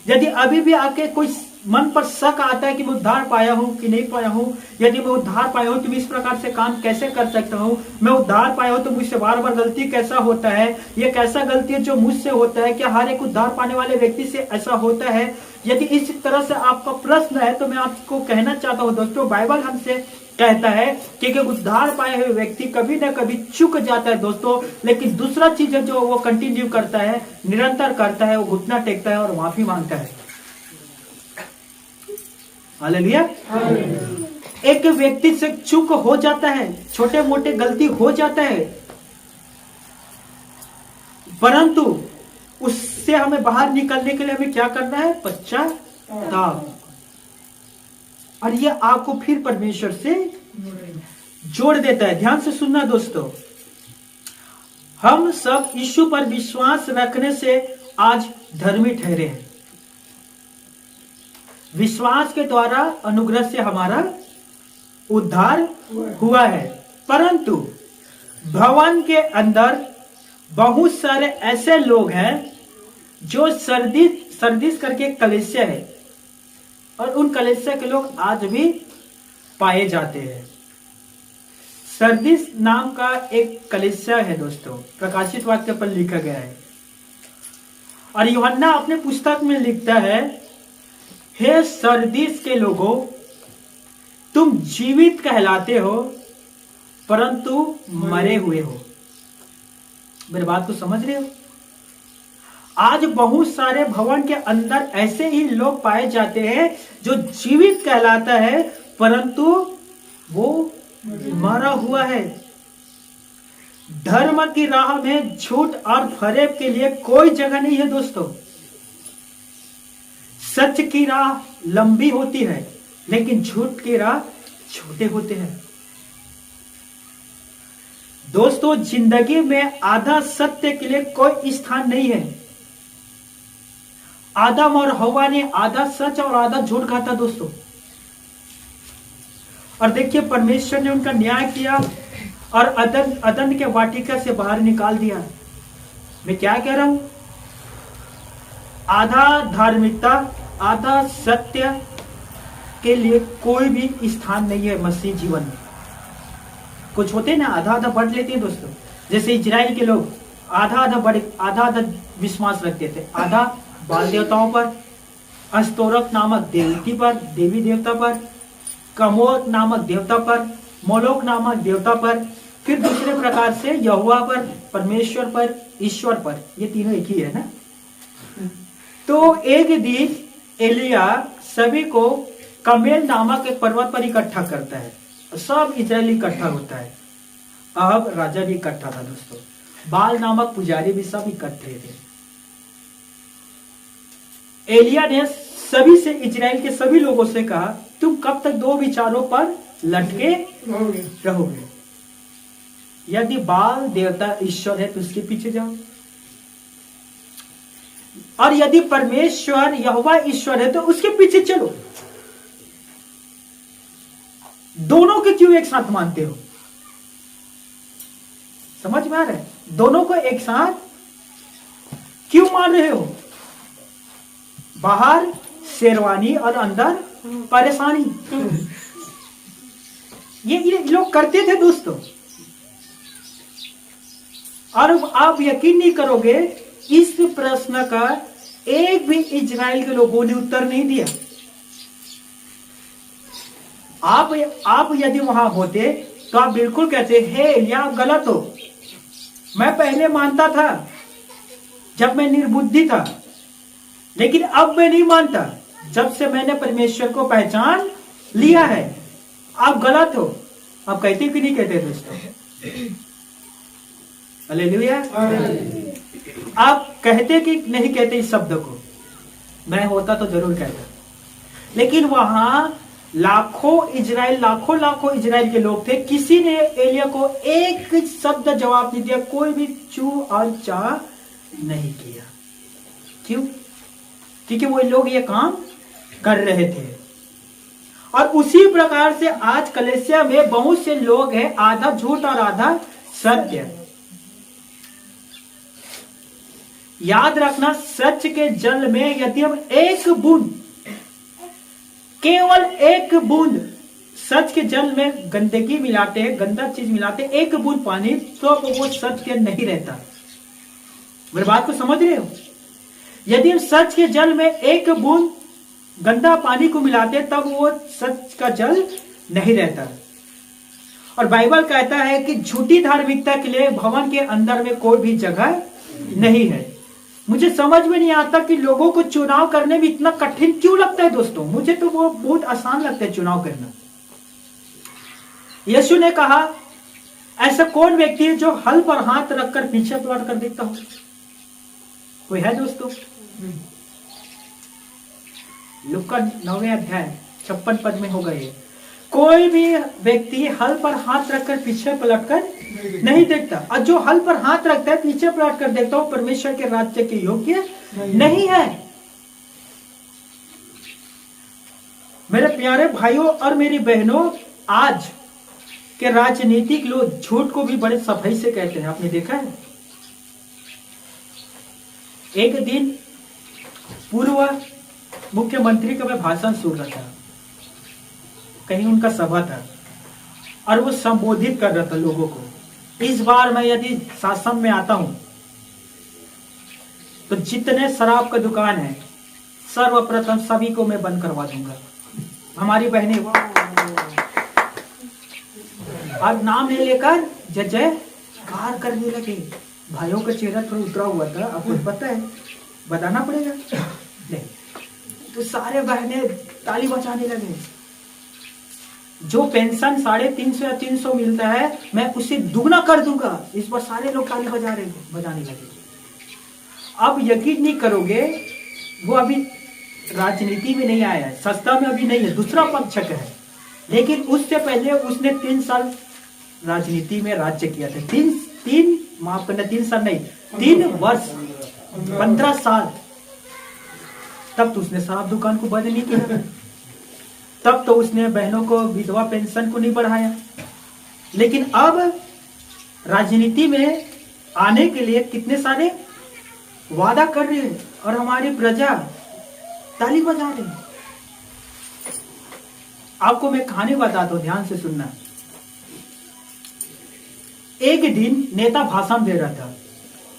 यदि अभी भी आपके कोई मन पर शक आता है कि मैं उद्धार पाया हूं कि नहीं पाया हूं, यदि मैं उद्धार पाया हूं तो मैं इस प्रकार से काम कैसे कर सकता हूं, मैं उद्धार पाया हूं तो मुझसे बार बार गलती कैसा होता है, यह कैसा गलती है जो मुझसे होता है, क्या हर एक उद्धार पाने वाले व्यक्ति से ऐसा होता है? यदि इस तरह से आपका प्रश्न है तो मैं आपको कहना चाहता हूं दोस्तों, बाइबल हमसे कहता है कि उद्धार पाए हुए व्यक्ति कभी ना कभी चूक जाता है दोस्तों, लेकिन दूसरा चीज है जो वो कंटिन्यू करता है, निरंतर करता है, वो घुटना टेकता है और माफी मांगता है। हालेलुया। एक व्यक्ति से चूक हो जाता है, छोटे मोटे गलती हो जाता है, परंतु उससे हमें बाहर निकलने के लिए हमें क्या करना है? पश्चाताप। और ये आपको फिर परमेश्वर से जोड़ देता है। ध्यान से सुनना दोस्तों, हम सब यीशु पर विश्वास रखने से आज धर्मी ठहरे हैं। विश्वास के द्वारा अनुग्रह से हमारा उद्धार हुआ है, परंतु भवन के अंदर बहुत सारे ऐसे लोग हैं जो सरदीस करके कलीसिया है, और उन कलीसिया के लोग आज भी पाए जाते हैं। सरदीस नाम का एक कलीसिया है दोस्तों, प्रकाशित वाक्य पर लिखा गया है। और यूहन्ना अपने पुस्तक में लिखता है, हे सरदीस के लोगों, तुम जीवित कहलाते हो परंतु मरे हुए हो। मेरी बात को समझ रहे हो? आज बहुत सारे भवन के अंदर ऐसे ही लोग पाए जाते हैं जो जीवित कहलाता है परंतु वो मरा हुआ है। धर्म की राह में झूठ और फरेब के लिए कोई जगह नहीं है दोस्तों। सच की राह लंबी होती है, लेकिन झूठ की राह छोटे होते हैं। दोस्तों, जिंदगी में आधा सत्य के लिए कोई स्थान नहीं है। आदम और हवा ने आधा सच और आधा झूठ कहा था दोस्तों, और देखिए परमेश्वर ने उनका न्याय किया और अदन के वाटिका से बाहर निकाल दिया। मैं क्या कह रहा हूं? आधा धार्मिकता, आधा सत्य के लिए कोई भी स्थान नहीं है मसीह जीवन में। कुछ होते हैं ना, आधा आधा बढ़ लेते हैं दोस्तों। जैसे इजराइल के लोग आधा आधा विश्वास रखते थे। आधा बाल देवताओं पर, अस्तोरत नामक देवी देवता पर, कमोत नामक देवता पर, मोलोक नामक देवता पर, फिर दूसरे प्रकार से यहोवा पर, परमेश्वर पर, ईश्वर पर। ये तीनों एक ही है ना। तो एक दिन एलिया सभी को कमेल नामक एक पर्वत पर इकट्ठा करता है। सब इजराइल इकट्ठा होता है। अहब राजा भी इकट्ठा था दोस्तों, बाल नामक पुजारी भी सब इकट्ठे थे। एलिया ने सभी से, इजराइल के सभी लोगों से कहा, तुम कब तक दो विचारों पर लटके रहोगे? यदि बाल देवता ईश्वर है तो उसके पीछे जाओ, और यदि परमेश्वर यहोवा ईश्वर है तो उसके पीछे चलो। दोनों के क्यों एक साथ मानते हो? समझ में आ रहा है? दोनों को एक साथ क्यों मान रहे हो? बाहर शेरवानी और अंदर परेशानी। ये लोग करते थे दोस्तों, और आप यकीन नहीं करोगे, इस प्रश्न का एक भी इजराइल के लोगों ने उत्तर नहीं दिया। आप यदि वहां होते तो आप बिल्कुल कहते, हे एलिया आप गलत हो। मैं पहले मानता था जब मैं निर्बुद्धि था, लेकिन अब मैं नहीं मानता जब से मैंने परमेश्वर को पहचान लिया है। आप गलत हो। आप कहते कि नहीं कहते दोस्तों? हालेलुया। आप कहते कि नहीं कहते इस शब्द को? मैं होता तो जरूर कहता। लेकिन वहां लाखों इजराइल के लोग थे, किसी ने एलिया को एक शब्द जवाब नहीं दिया, कोई भी चू और चा नहीं किया। क्यों? क्योंकि वो लोग ये काम कर रहे थे। और उसी प्रकार से आज कलीसिया में बहुत से लोग हैं, आधा झूठ और आधा सत्य। याद रखना, सच के जल में यदि हम एक बूंद, केवल एक बूंद सच के जल में गंदगी मिलाते हैं, गंदा चीज मिलाते हैं, एक बूंद पानी, तो वो सत्य नहीं रहता। मेरी बात को समझ रहे हो? यदि हम सच के जल में एक बूंद गंदा पानी को मिलाते हैं, तब वो सच का जल नहीं रहता। और बाइबल कहता है कि झूठी धार्मिकता के लिए भवन के अंदर में कोई भी जगह नहीं है। मुझे समझ में नहीं आता कि लोगों को चुनाव करने में इतना कठिन क्यों लगता है दोस्तों। मुझे तो वो बहुत आसान लगता है चुनाव करना। यीशु ने कहा, ऐसा कौन व्यक्ति है जो हल पर हाथ रखकर पीछे पलट कर देखता हो? कोई है दोस्तों? लूका 9वें अध्याय 56 पद में होगा ये। कोई भी व्यक्ति हल पर हाथ रखकर पीछे पलटकर नहीं देखता, और जो हल पर हाथ रखता है पीछे पलट कर देखता हो परमेश्वर के राज्य के योग्य नहीं है। मेरे प्यारे भाइयों और मेरी बहनों, आज के राजनीतिक लोग झूठ को भी बड़े सफाई से कहते हैं। आपने देखा है? एक दिन पूर्व मुख्यमंत्री का मैं भाषण सुन रहा था, कहीं उनका सभा था, और वो संबोधित कर रहा था लोगों को, इस बार मैं यदि शासन में आता हूं तो जितने शराब का दुकान है सर्वप्रथम सभी को मैं बंद करवा दूंगा। हमारी बहनें और नाम ले लेकर जय जयकार करने लगे। भाइयों का चेहरा थोड़ा उतरा हुआ था, आपको पता है, बताना पड़ेगा नहीं, तो सारे बहनें ताली बजाने लगे। जो पेंशन 350 या 300 मिलता है मैं उसे दुगना कर दूंगा। इस बार सारे लोग ताली बजाने लगे। अब यकीन नहीं करोगे, वो अभी राजनीति में नहीं आया है, सत्ता में अभी नहीं है, दूसरा पक्ष है, लेकिन उससे पहले उसने 3 साल राजनीति में राज्य किया था। 3 साल नहीं, 3 वर्ष 15 साल। तब तो उसने शराब दुकान को बंद नहीं किया, तब तो उसने बहनों को विधवा पेंशन को नहीं बढ़ाया। लेकिन अब राजनीति में आने के लिए कितने सारे वादा कर रहे हैं और हमारी प्रजा ताली बजा रही। आपको मैं कहानी बताता हूं, ध्यान से सुनना। एक दिन नेता भाषण दे रहा था,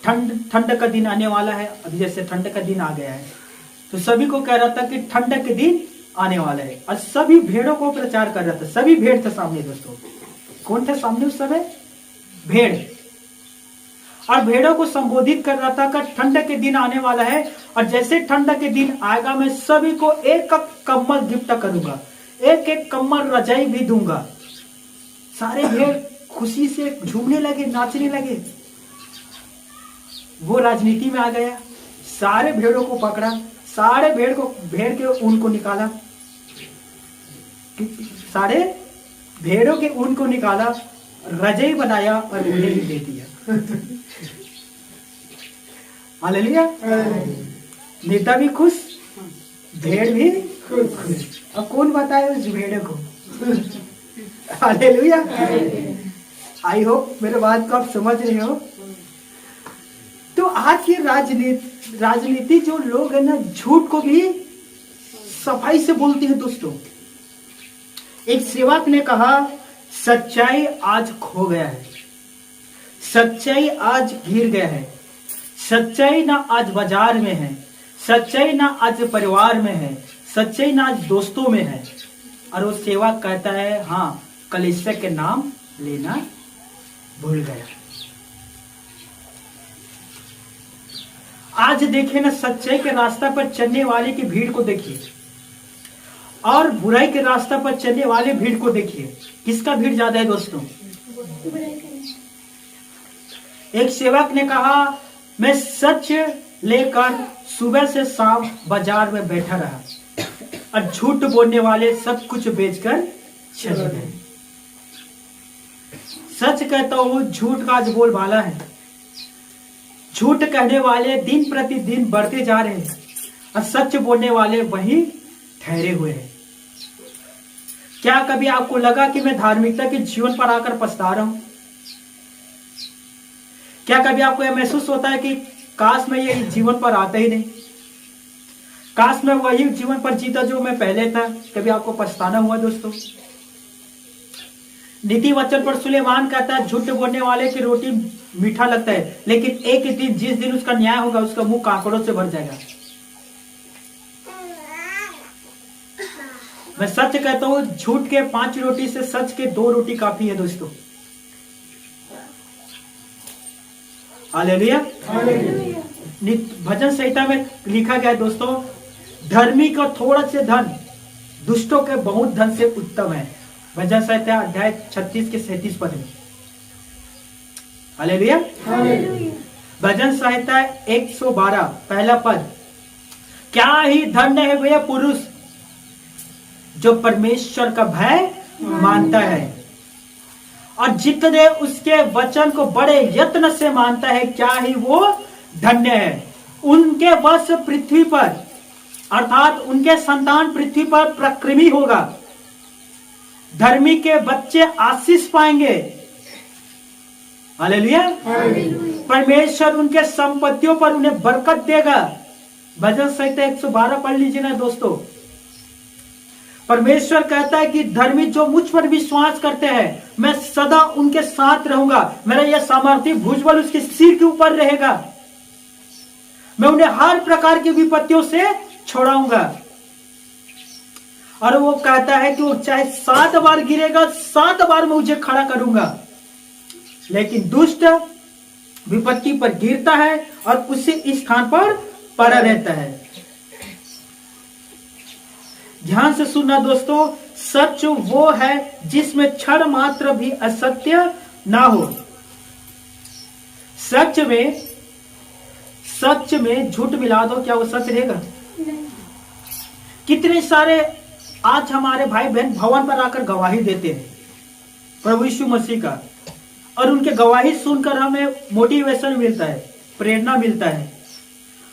ठंड का दिन आने वाला है, अभी जैसे ठंड का दिन आ गया है, तो सभी को कह रहा था कि ठंड के दिन आने वाला है, और सभी भेड़ों को प्रचार कर रहा था। सभी भेड़ थे सामने दोस्तों। कौन थे सामने उस समय? भेड़। और भेड़ों को संबोधित कर रहा था कि ठंड के दिन आने वाला है, और जैसे ठंड के दिन आएगा मैं सभी को एक कम्बल गिफ्ट करूंगा, एक कम्बल रजाई भी दूंगा। सारे भेड़ खुशी से झूमने लगे, नाचने लगे। वो राजनीति में आ गया, सारे भेड़ों को पकड़ा, सारे भेड़ के ऊन को निकाला, सारे भेड़ों के ऊन को निकाला, रजाई बनाया और उन्हें ही दे दिया। हालेलुया। नेता भी खुश, भेड़ भी खुश। अब कौन बताए उस भेड़ को? हालेलुया। आई होप मेरे बात को आप समझ रहे हो। तो आज की राजनीति जो लोग है ना, झूठ को भी सफाई से बोलते हैं दोस्तों। एक सेवक ने कहा, सच्चाई आज खो गया है, सच्चाई आज गिर गया है, सच्चाई ना आज बाजार में है, सच्चाई ना आज परिवार में है, सच्चाई ना आज दोस्तों में है। और वो सेवक कहता है, हाँ, कलीसिया के नाम लेना भूल गया। आज देखिए ना, सच्चाई के रास्ता पर चलने वाले की भीड़ को देखिए, और बुराई के रास्ता पर चलने वाले भीड़ को देखिए। किसका भीड़ ज्यादा है दोस्तों? एक सेवक ने कहा, मैं सच लेकर सुबह से शाम बाजार में बैठा रहा, और झूठ बोलने वाले सब कुछ बेचकर चले गए। सच कहता हूं, झूठ का आज बोलबाला है। झूठ कहने वाले दिन प्रतिदिन बढ़ते जा रहे हैं, और सच बोलने वाले वही ठहरे हुए हैं। क्या कभी आपको लगा कि मैं धार्मिकता के जीवन पर आकर पछता रहा हूं? क्या कभी आपको यह महसूस होता है कि काश मैं ये जीवन पर आता ही नहीं, काश मैं वही जीवन पर जीता जो मैं पहले था? कभी आपको पछताना हुआ दोस्तों? नीति वचन पर सुलेमान कहता है, झूठ बोलने वाले की रोटी मीठा लगता है, लेकिन एक दिन जिस दिन उसका न्याय होगा उसका मुंह कांकड़ों से भर जाएगा। मैं सच कहता हूं, झूठ के 5 रोटी से सच के 2 रोटी काफी है दोस्तों। हालेलुया। भजन संहिता में लिखा गया है दोस्तों, धर्मी का थोड़ा से धन दुष्टों के बहुत धन से उत्तम है। भजन संहिता अध्याय 36 के 37 पद में। हालेलुया। भजन संहिता 112 पहला पद, क्या ही धन्य है वह पुरुष जो परमेश्वर का भय मानता है और जितने उसके वचन को बड़े यत्न से मानता है, क्या ही वो धन्य है। उनके वंश पृथ्वी पर अर्थात उनके संतान पृथ्वी पर प्रक्रमी होगा। धर्मी के बच्चे आशीष पाएंगे। हालेलुया। परमेश्वर उनके संपत्तियों पर उन्हें बरकत देगा। भजन संहिता 112 पढ़ लीजिए ना दोस्तों। परमेश्वर कहता है कि धर्मी जो मुझ पर विश्वास करते हैं, मैं सदा उनके साथ रहूंगा। मेरा यह सामर्थ्य भुजबल उसके सिर के ऊपर रहेगा। मैं उन्हें हर प्रकार की विपत्तियों से छुड़ाऊंगा। और वो कहता है कि वो चाहे 7 बार गिरेगा, 7 बार मैं उसे खड़ा करूंगा। लेकिन दुष्ट विपत्ति पर गिरता है और उसे इस स्थान पर पड़ा रहता है। ध्यान से सुनना दोस्तों, सच वो है जिसमें क्षण मात्र भी असत्य ना हो। सच में झूठ मिला दो, क्या वो सच रहेगा? कितने सारे आज हमारे भाई बहन भवन पर आकर गवाही देते हैं प्रभु यीशु मसीह का, और उनके गवाही सुनकर हमें मोटिवेशन मिलता है, प्रेरणा मिलता है,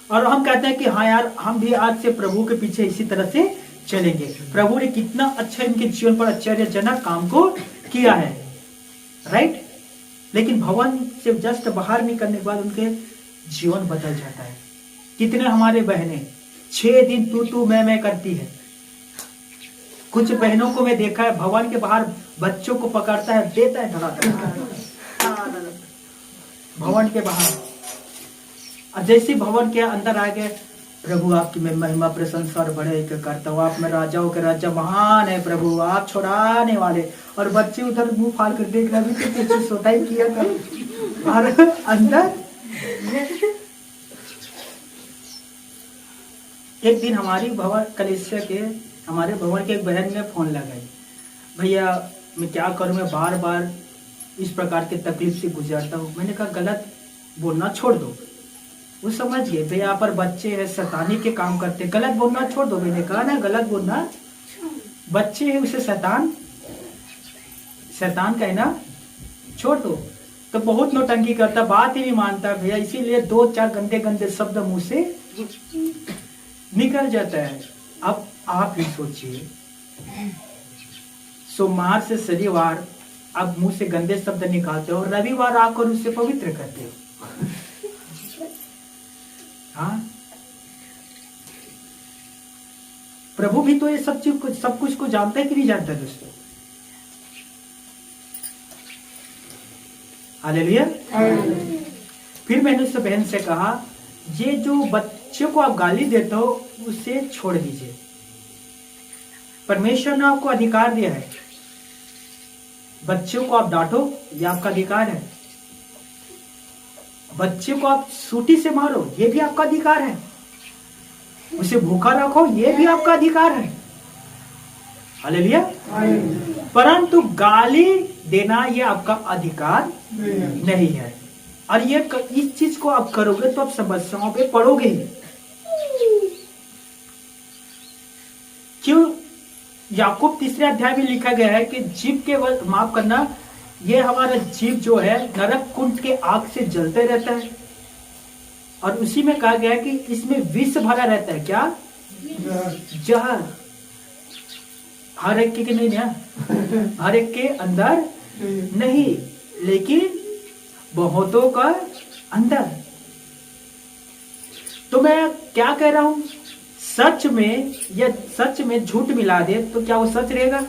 और हम कहते हैं कि हाँ यार, हम भी आज से प्रभु के पीछे इसी तरह से चलेंगे। प्रभु ने कितना अच्छा इनके जीवन पर आश्चर्यजनक काम को किया है, राइट। लेकिन भवन से जस्ट बाहर निकलने के बाद उनके जीवन बदल जाता है। कितने हमारे बहनें 6 दिन तू मैं करती है। कुछ बहनों को मैं देखा है भवन के बाहर बच्चों को पकड़ता है, देता है धड़ाधड़ भवन के बाहर। और जैसे भवन के अंदर आ गए, प्रभु आपकी मैं महिमा प्रशंसा और बड़े करता हूँ, आप में राजाओं के राजा महान है प्रभु, आप छुड़ाने वाले। और बच्चे उधर मुंह फाड़ कर देख रहे थे, पीछे सोताई किया था और अंदर। एक दिन हमारी भवन कलेसिया के हमारे भवन के एक बहन ने फोन लगाई, भैया मैं क्या करूं, मैं बार बार इस प्रकार के तकलीफ से गुजरता हूं। मैंने कहा गलत बोलना छोड़ दो। वो समझ गए भाई यहाँ पर बच्चे हैं, शैतानी के काम करते, गलत बोलना छोड़ दो। मैंने कहा ना गलत बोलना, बच्चे हैं उसे शैतान कहना छोड़ दो। तो बहुत नौटंकी करता, बात ही नहीं मानता भैया, इसीलिए 2-4 गंदे गंदे शब्द मुंह से निकल जाता है। अब आप ही सोचिए, सोमवार से शनिवार आप मुंह से गंदे शब्द निकालते हो, रविवार आकर उसे पवित्र करते हो। हाँ, प्रभु भी तो ये सब कुछ को जानता है कि नहीं जानता दोस्तों? हालेलुया। फिर मैंने उस बहन से कहा, ये जो बच्चे को आप गाली देते हो उसे छोड़ दीजिए। परमेश्वर ने आपको अधिकार दिया है, बच्चों को आप डांटो, ये आपका अधिकार है। बच्चे को आप सूटी से मारो, ये भी आपका अधिकार है। उसे भूखा रखो, ये भी आपका अधिकार है। हालेलुया। परंतु गाली देना ये आपका अधिकार नहीं है। और ये इस चीज को आप करोगे तो आप समस्याओं पे पड़ोगे ही। क्यों? याकूब 3 अध्याय में लिखा गया है कि जीव के माफ करना, ये हमारा जीव जो है नरक कुंड के आग से जलते रहता है। और उसी में कहा गया है कि इसमें विष भरा रहता है। क्या? जहर। हर एक के नहीं ना, हर एक के अंदर नहीं, लेकिन बहुतों का अंदर। तो मैं क्या कह रहा हूं, सच में झूठ मिला दे तो क्या वो सच रहेगा?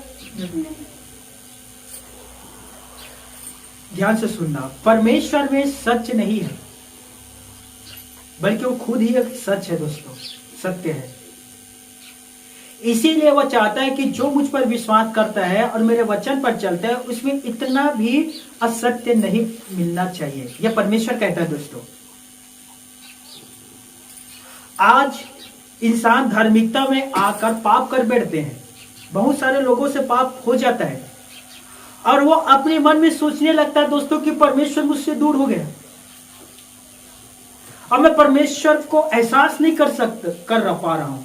ध्यान से सुनना, परमेश्वर में सच नहीं है, बल्कि वो खुद ही एक सच है दोस्तों, सत्य है। इसीलिए वह चाहता है कि जो मुझ पर विश्वास करता है और मेरे वचन पर चलता है उसमें इतना भी असत्य नहीं मिलना चाहिए। यह परमेश्वर कहता है दोस्तों। आज इंसान धार्मिकता में आकर पाप कर बैठते हैं। बहुत सारे लोगों से पाप हो जाता है और वो अपने मन में सोचने लगता है दोस्तों कि परमेश्वर मुझसे दूर हो गया। अब मैं परमेश्वर को एहसास नहीं कर पा रहा हूं।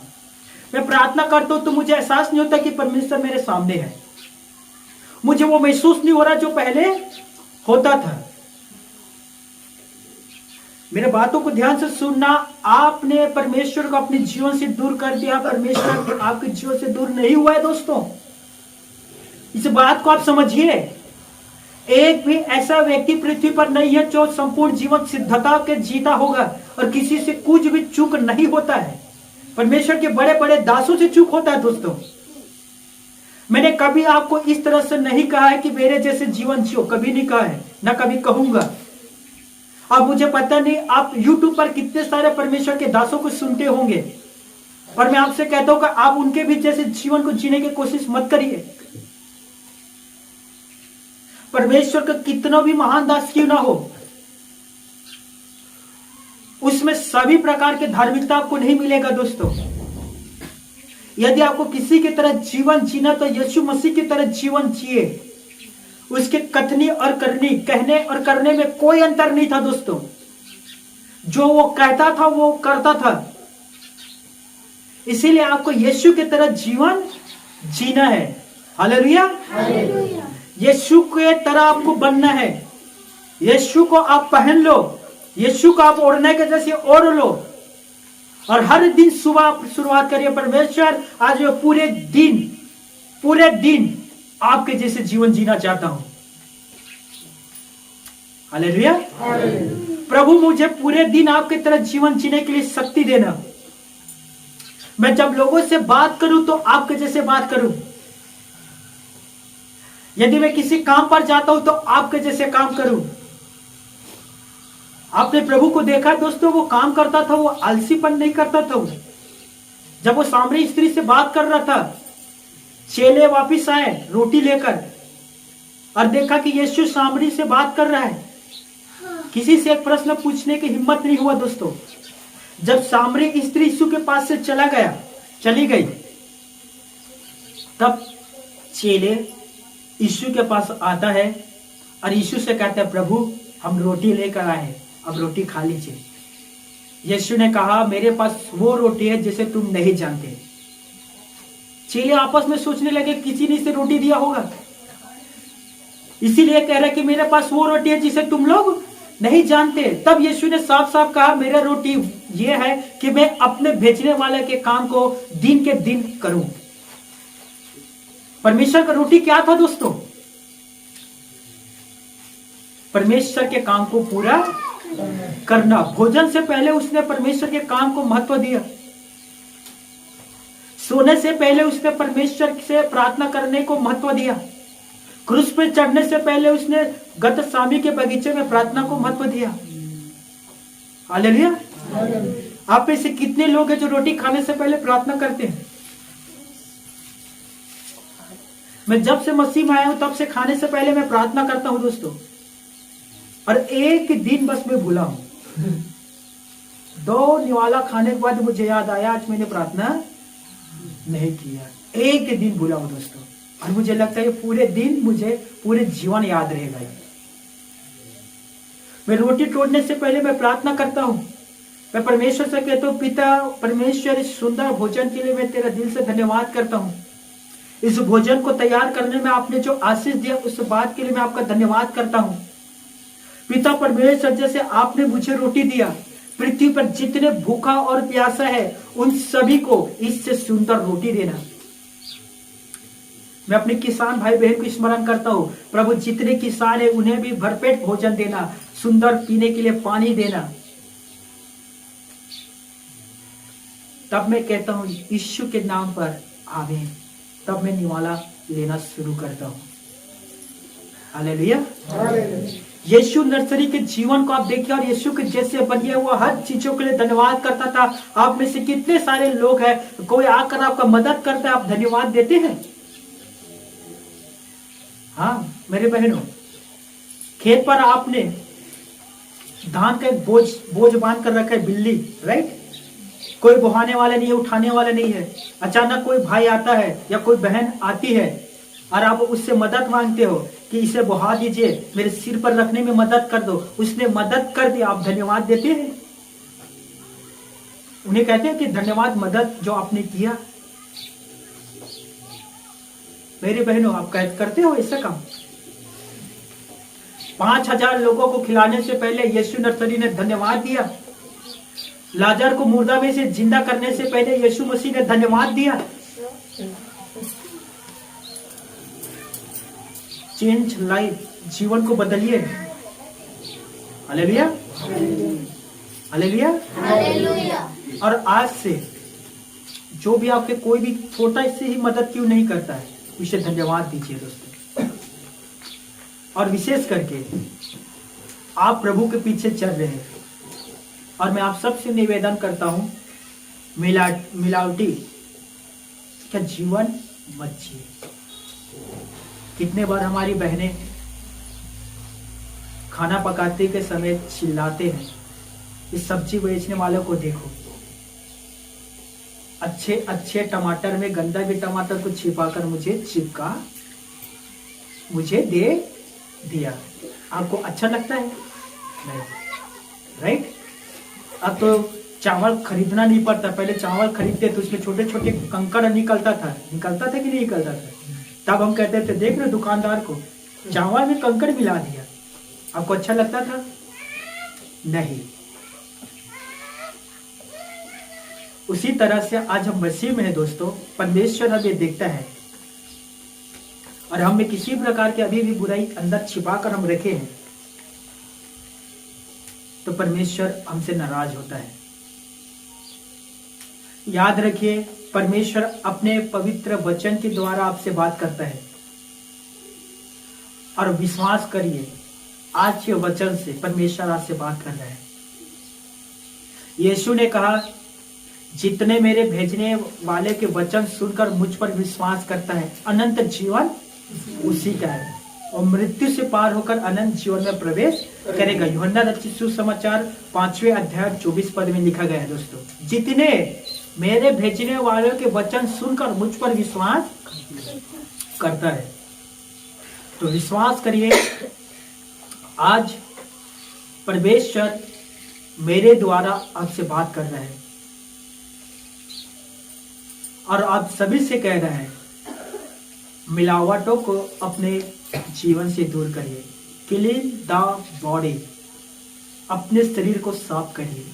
मैं प्रार्थना करता हूं तो मुझे एहसास नहीं होता कि परमेश्वर मेरे सामने है। मुझे वो महसूस नहीं हो रहा जो पहले होता था। मेरे बातों को ध्यान से सुनना। आपने परमेश्वर को अपने जीवन से दूर कर दिया, परमेश्वर आपके जीवन से दूर नहीं हुआ है दोस्तों। इस बात को आप समझिए। एक भी ऐसा व्यक्ति पृथ्वी पर नहीं है जो संपूर्ण जीवन सिद्धता के जीता होगा और किसी से कुछ भी चूक नहीं होता है। परमेश्वर के बड़े बड़े दासों से चूक होता है दोस्तों। मैंने कभी आपको इस तरह से नहीं कहा है कि मेरे जैसे जीवन जियो, कभी नहीं कहा है, ना कभी कहूंगा। अब मुझे पता नहीं आप YouTube पर कितने सारे परमेश्वर के दासों को सुनते होंगे, और मैं आपसे कहता हूं कि आप उनके भी जैसे जीवन को जीने की कोशिश मत करिए। परमेश्वर का कितना भी महान दास क्यों ना हो, उसमें सभी प्रकार के धार्मिकता आपको नहीं मिलेगा दोस्तों। यदि आपको किसी की तरह जीवन जीना तो यीशु मसीह की तरह जीवन जिए। उसके कथनी और करनी, कहने और करने में कोई अंतर नहीं था दोस्तों। जो वो कहता था वो करता था। इसीलिए आपको यीशु की तरह जीवन जीना है। हालेलुया। यीशु के तरह आपको बनना है। यीशु को आप पहन लो, यीशु को आप ओढ़ने के जैसे ओढ़ लो, और हर दिन सुबह शुरुआत करिए, परमेश्वर आज मैं पूरे दिन आपके जैसे जीवन जीना चाहता हूं। हालेलुया। प्रभु मुझे पूरे दिन आपके तरह जीवन जीने के लिए शक्ति देना। मैं जब लोगों से बात करूं तो आपके जैसे बात करूं। यदि मैं किसी काम पर जाता हूं तो आपके जैसे काम करूं। आपने प्रभु को देखा दोस्तों, वो काम करता था, वो आलसीपन नहीं करता था। जब वो सामरी स्त्री से बात कर रहा था, चेले वापिस आए रोटी लेकर और देखा कि यीशु सामरी से बात कर रहा है। किसी से एक प्रश्न पूछने की हिम्मत नहीं हुआ दोस्तों। जब सामरी स्त्री यीशु के पास से चली गई, तब चेले यीशु के पास आता है और यीशु से कहता है, प्रभु हम रोटी लेकर आए, अब रोटी खा लीजिए। यीशु ने कहा, मेरे पास वो रोटी है जिसे तुम नहीं जानते। चेले आपस में सोचने लगे, किसी ने इसे रोटी दिया होगा, इसीलिए कह रहा है कि मेरे पास वो रोटी है जिसे तुम लोग नहीं जानते। तब यीशु ने साफ साफ कहा, मेरा रोटी ये है कि मैं अपने भेजने वाले के काम को दिन के दिन करूं। परमेश्वर का रोटी क्या था दोस्तों? परमेश्वर के काम को पूरा करना। भोजन से पहले उसने परमेश्वर के काम को महत्व दिया। सोने से पहले उसने परमेश्वर से प्रार्थना करने को महत्व दिया। क्रूस पर चढ़ने से पहले उसने गतसामी के बगीचे में प्रार्थना को महत्व दिया। हालेलुया। आप में से कितने लोग हैं जो रोटी खाने से पहले प्रार्थना करते हैं? मैं जब से मसीह में आया हूं तब से खाने से पहले मैं प्रार्थना करता हूं दोस्तों, और एक दिन बस मैं भूला हूं। 2 निवाला खाने के बाद मुझे याद आया, आज मैंने प्रार्थना नहीं किया। एक दिन भूला हूं दोस्तों, और मुझे लगता है पूरे दिन, मुझे पूरे जीवन याद रहेगा। मैं रोटी तोड़ने से पहले मैं प्रार्थना करता हूं। मैं परमेश्वर से कहता हूं, पिता परमेश्वर, इस सुंदर भोजन के लिए मैं तेरा दिल से धन्यवाद करता हूं। इस भोजन को तैयार करने में आपने जो आशीष दिया उस बात के लिए मैं आपका धन्यवाद करता हूं। पिता परमेश्वर, जैसे आपने मुझे रोटी दिया, पृथ्वी पर जितने भूखा और प्यासा है उन सभी को इससे सुंदर रोटी देना। मैं अपने किसान भाई बहन को स्मरण करता हूं, प्रभु जितने किसान है उन्हें भी भरपेट भोजन देना, सुंदर पीने के लिए पानी देना। तब मैं कहता हूं यीशु के नाम पर आमीन। तब मैं निवाला लेना शुरू करता हूं। हालेलुया। यीशु नर्सरी के जीवन को आप देखिए और यीशु के जैसे बनिए, वो हर चीजों के लिए धन्यवाद करता था। आप में से कितने सारे लोग हैं, कोई आकर आपका मदद करता है, आप धन्यवाद देते हैं? हाँ मेरे बहनों, खेत पर आपने धान का एक बोझ बांध कर रखा है, बिल्ली, राइट? कोई बोहाने वाला नहीं है, उठाने वाला नहीं है। अचानक कोई भाई आता है या कोई बहन आती है और आप उससे मदद मांगते हो कि इसे बहा दीजिए, मेरे सिर पर रखने में मदद कर दो। उसने मदद कर दी, आप धन्यवाद देते हैं? उन्हें कहते हैं कि धन्यवाद मदद जो आपने किया। मेरे बहनों, आप करते हो ऐसा काम? 5000 लोगों को खिलाने से पहले यीशु नर्सरी ने धन्यवाद दिया। लाजर को मुर्दा में से जिंदा करने से पहले यीशु मसीह ने धन्यवाद दिया। चेंज लाइफ, जीवन को बदलिए। Hallelujah, hallelujah, hallelujah. और आज से जो भी आपके कोई भी छोटा इससे ही मदद क्यों नहीं करता है, उसे धन्यवाद दीजिए दोस्तों। और विशेष करके आप प्रभु के पीछे चल रहे हैं, और मैं आप सबसे निवेदन करता हूं, मिलावटी का जीवन मत जिए। कितने बार हमारी बहनें खाना पकाते के समय चिल्लाते हैं, इस सब्जी बेचने वालों को देखो, अच्छे अच्छे टमाटर में गंदा भी टमाटर को छिपाकर मुझे चिपका, मुझे दे दिया। आपको अच्छा लगता है? नहीं, राइट? अब तो चावल खरीदना नहीं पड़ता। पहले चावल खरीदते तो उसमें छोटे छोटे कंकड़ निकलता था कि नहीं निकलता था? तब हम कहते थे, देख रहे दुकानदार को चावल में कंकड़ मिला दिया। आपको अच्छा लगता था? नहीं। उसी तरह से आज हम मसीह में है दोस्तों, परमेश्वर हमें देखता है, और हम में किसी प्रकार की अभी भी बुराई अंदर छिपाकर हम रखे हैं, तो परमेश्वर हमसे नाराज होता है। याद रखिए, परमेश्वर अपने पवित्र वचन के द्वारा आपसे बात करता है, और विश्वास करिए, आज के वचन से परमेश्वर आपसे बात कर रहा है। यीशु ने कहा, जितने मेरे भेजने वाले के वचन सुनकर मुझ पर विश्वास करता है, अनंत जीवन उसी का है, और मृत्यु से पार होकर अनंत जीवन में प्रवेश करेगा। यूहन्ना रचित सुसमाचार 5वें अध्याय 24 पद में लिखा गया है दोस्तों, जितने मेरे भेजने वालों के वचन सुनकर मुझ पर विश्वास करता है। तो विश्वास करिए, आज परमेश्वर मेरे द्वारा आपसे बात कर रहा है, और आप सभी से कह रहा है, मिलावटों को अपने जीवन से दूर करिए। क्लीन द बॉडी, अपने शरीर को साफ करिए।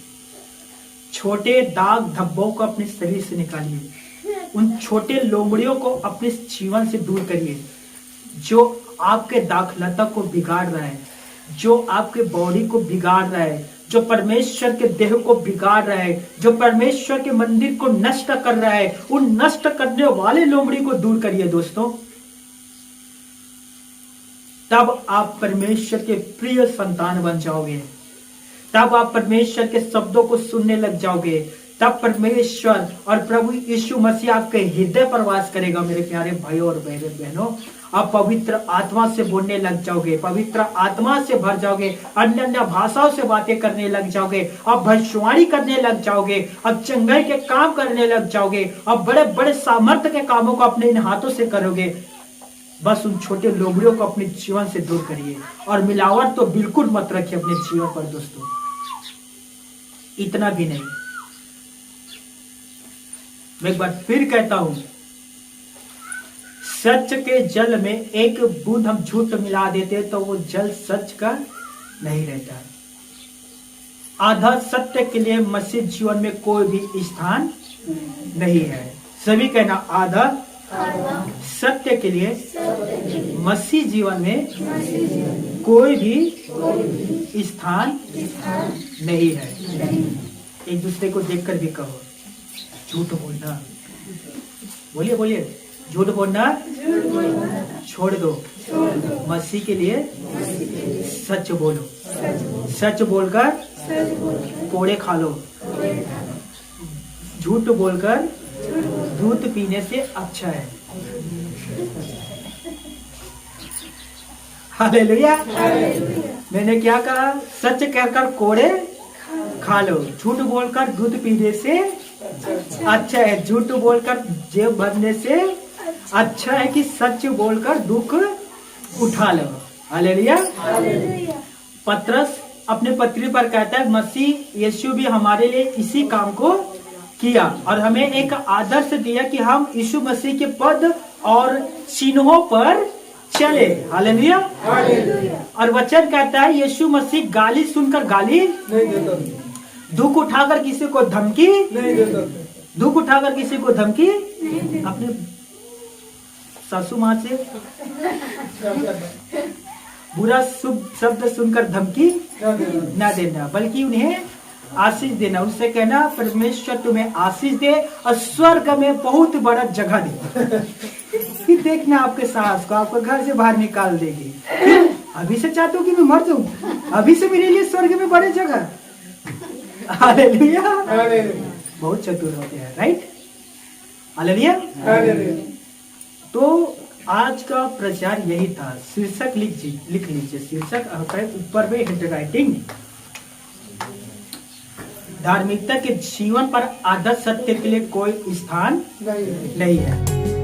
छोटे दाग धब्बों को अपने शरीर से निकालिए। उन छोटे लोमड़ियों को अपने जीवन से दूर करिए, जो आपके दाखलता को बिगाड़ रहा है, जो आपके बॉडी को बिगाड़ रहा है, जो परमेश्वर के देह को बिगाड़ रहा है, जो परमेश्वर के मंदिर को नष्ट कर रहा है। उन नष्ट करने वाले लोमड़ी को दूर करिए दोस्तों, तब आप परमेश्वर के प्रिय संतान बन जाओगे। तब आप परमेश्वर के शब्दों को सुनने लग जाओगे। तब परमेश्वर और प्रभु यीशु मसीह आपके हृदय पर वास करेगा। मेरे प्यारे भाइयों और बहनों, आप पवित्र आत्मा से बोलने लग जाओगे, पवित्र आत्मा से भर जाओगे, अन्य अन्य भाषाओं से बातें करने लग जाओगे, आप भविष्यवाणी करने लग जाओगे, अब चंगाई के काम करने लग जाओगे, अब बड़े बड़े सामर्थ्य के कामों को अपने इन हाथों से करोगे। बस उन छोटे लोमड़ियों को अपने जीवन से दूर करिए, और मिलावट तो बिल्कुल मत रखिए अपने जीवन पर दोस्तों। इतना भी नहीं, मैं एक बार फिर कहता हूं, सच के जल में एक बूंद हम झूठ मिला देते तो वो जल सच का नहीं रहता। आधा सत्य के लिए मसीह जीवन में कोई भी स्थान नहीं है। सभी कहना, आधा सत्य के लिए मसीह जीवन में कोई भी स्थान नहीं है। एक दूसरे को देखकर भी कहो, झूठ बोलना, बोलिए बोलिए, झूठ बोलना छोड़ दो। मसीह के लिए सच बोलो, सच बोलकर कोड़े खा लो, झूठ बोलकर दूध पीने से अच्छा है। हालेलुया। मैंने क्या कहा? सच कहकर कोड़े खा लो, झूठ बोलकर दूध पीने से अच्छा है। झूठ बोलकर जेब भरने से अच्छा है कि सच बोलकर दुख उठा लो। हालेलुया। पतरस अपने पत्री पर कहता है मसीह यीशु भी हमारे लिए इसी काम को किया और हमें एक आदर्श दिया कि हम यीशु मसीह के पद और चिन्हों पर चले। हालेलुया। और वचन कहता है यीशु मसीह गाली सुनकर गाली नहीं देता, दुख उठाकर किसी को धमकी नहीं देता, दुख उठाकर किसी को धमकी अपने सासू माँ से बुरा शुभ शब्द सुनकर धमकी न देना, बल्कि उन्हें आशीष देना। उनसे कहना परमेश्वर तुम्हें आशीष दे और स्वर्ग में बहुत बड़ा जगह दे। फिर देखना आपके सास को आपको घर से बाहर निकाल देगी। अभी से चाहते हो कि मैं मर जाऊं, अभी से मेरे लिए स्वर्ग में बड़ी जगह। हालेलुया। बहुत चतुर होते हैं, राइट? हालेलुया। तो आज का प्रचार यही था। शीर्षक लिख लीजिए। शीर्षक होता है ऊपर में हेड राइटिंग, धार्मिकता के जीवन पर आदर्श सत्य के लिए कोई स्थान नहीं है।